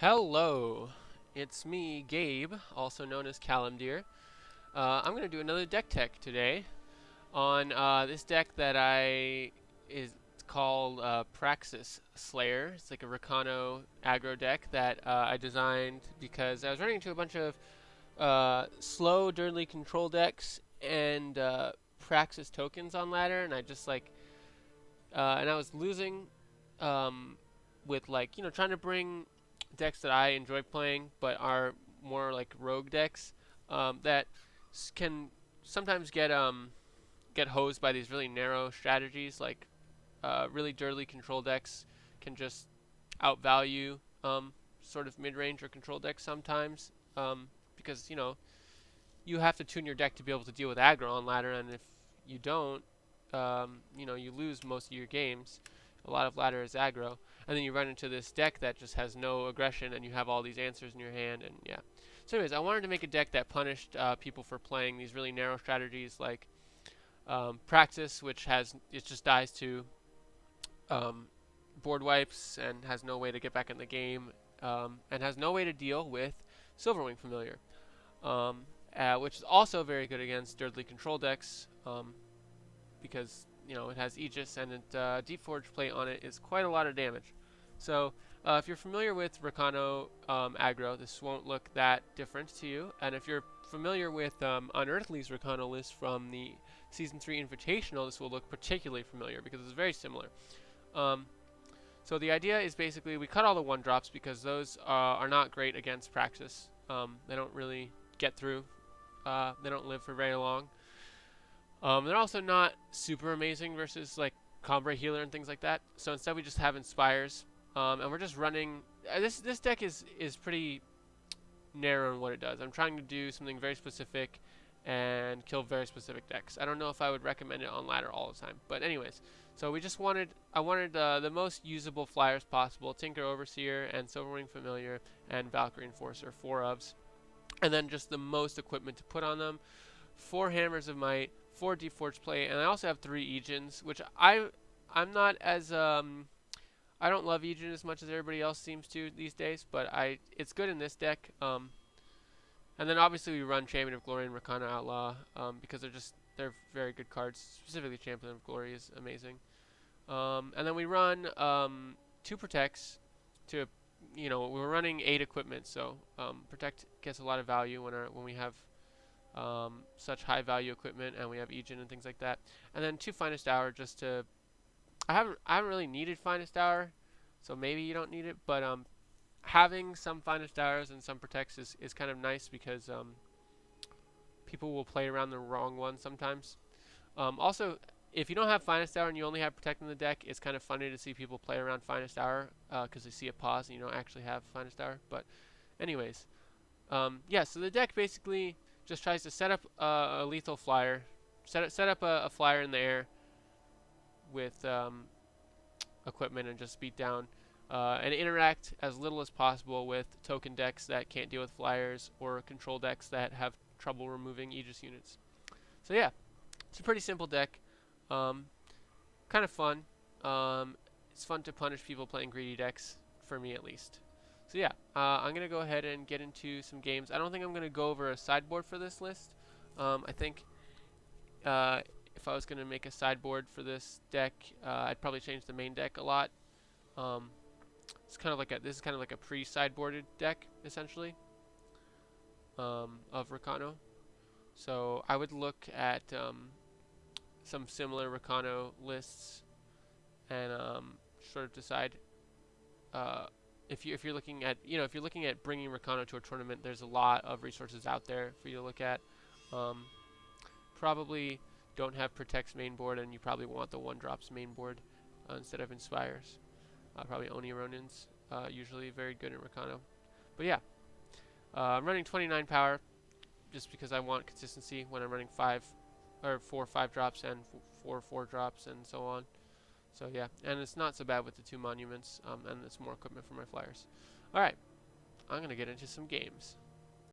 Hello, it's me, Gabe, also known as Calamdeer. I'm going to do another deck tech today on this deck that is called Praxis Slayer. It's like a Rakano aggro deck that I designed because I was running into a bunch of slow, dirtly control decks and Praxis tokens on ladder, and I just and I was losing with trying to bring decks that I enjoy playing, but are more like rogue decks that can sometimes get hosed by these really narrow strategies. Like really dirtily control decks can just outvalue sort of mid-range or control decks sometimes because you have to tune your deck to be able to deal with aggro on ladder, and if you don't, you lose most of your games. A lot of ladder is aggro, and then you run into this deck that just has no aggression, and you have all these answers in your hand, and yeah. So anyways, I wanted to make a deck that punished people for playing these really narrow strategies like Praxis, which it just dies to board wipes and has no way to get back in the game, and has no way to deal with Silverwing Familiar, which is also very good against dirtly control decks, because it has Aegis, and Deepforged plate on it is quite a lot of damage. So if you're familiar with Rakano aggro, this won't look that different to you. And if you're familiar with Unearthly's Rakano list from the Season 3 Invitational, this will look particularly familiar because it's very similar. So the idea is basically we cut all the 1-drops because those are not great against Praxis. They don't really get through. They don't live for very long. They're also not super amazing versus like Combre Healer and things like that. So instead we just have Inspires. And we're just running... This deck is pretty narrow in what it does. I'm trying to do something very specific and kill very specific decks. I don't know if I would recommend it on ladder all the time. But anyways, so I wanted the most usable flyers possible. Tinker Overseer and Silverwing Familiar and Valkyrie Enforcer, 4 ofs. And then just the most equipment to put on them. 4 Hammers of Might, 4 Deepforged plate, and I also have 3 Ijins, which I'm not as I don't love Ijin as much as everybody else seems to these days, but it's good in this deck. And then obviously we run Champion of Glory and Rakano Outlaw because they're very good cards. Specifically Champion of Glory is amazing. And then we run 2 Protects to we're running 8 equipment, so Protect gets a lot of value when we have such high value equipment, and we have Ijin and things like that. And then 2 Finest Hour just to... I haven't really needed Finest Hour, so maybe you don't need it, but having some Finest Hours and some Protects is kind of nice because people will play around the wrong one sometimes. Also, if you don't have Finest Hour and you only have Protect in the deck, it's kind of funny to see people play around Finest Hour because they see a pause and you don't actually have Finest Hour. But anyways, yeah, so the deck basically just tries to set up a lethal flyer, set up a flyer in the air with equipment and just beat down and interact as little as possible with token decks that can't deal with flyers or control decks that have trouble removing Aegis units. So yeah, it's a pretty simple deck, kind of fun. It's fun to punish people playing greedy decks, for me at least. So yeah, I'm going to go ahead and get into some games. I don't think I'm going to go over a sideboard for this list. I think if I was going to make a sideboard for this deck, I'd probably change the main deck a lot. This is kind of like a pre-sideboarded deck, essentially, of Rakano. So I would look at some similar Rakano lists and sort of decide if you're looking at bringing Rakano to a tournament. There's a lot of resources out there for you to look at. Probably don't have Protect's main board, and you probably want the 1-drops main board instead of Inspires. Probably Oni Ronin's usually very good in Rakano. But yeah, I'm running 29 power just because I want consistency when I'm running 4 5-drops and 4 4-drops and so on. So yeah, and it's not so bad with the 2 monuments, and it's more equipment for my flyers. Alright, I'm going to get into some games.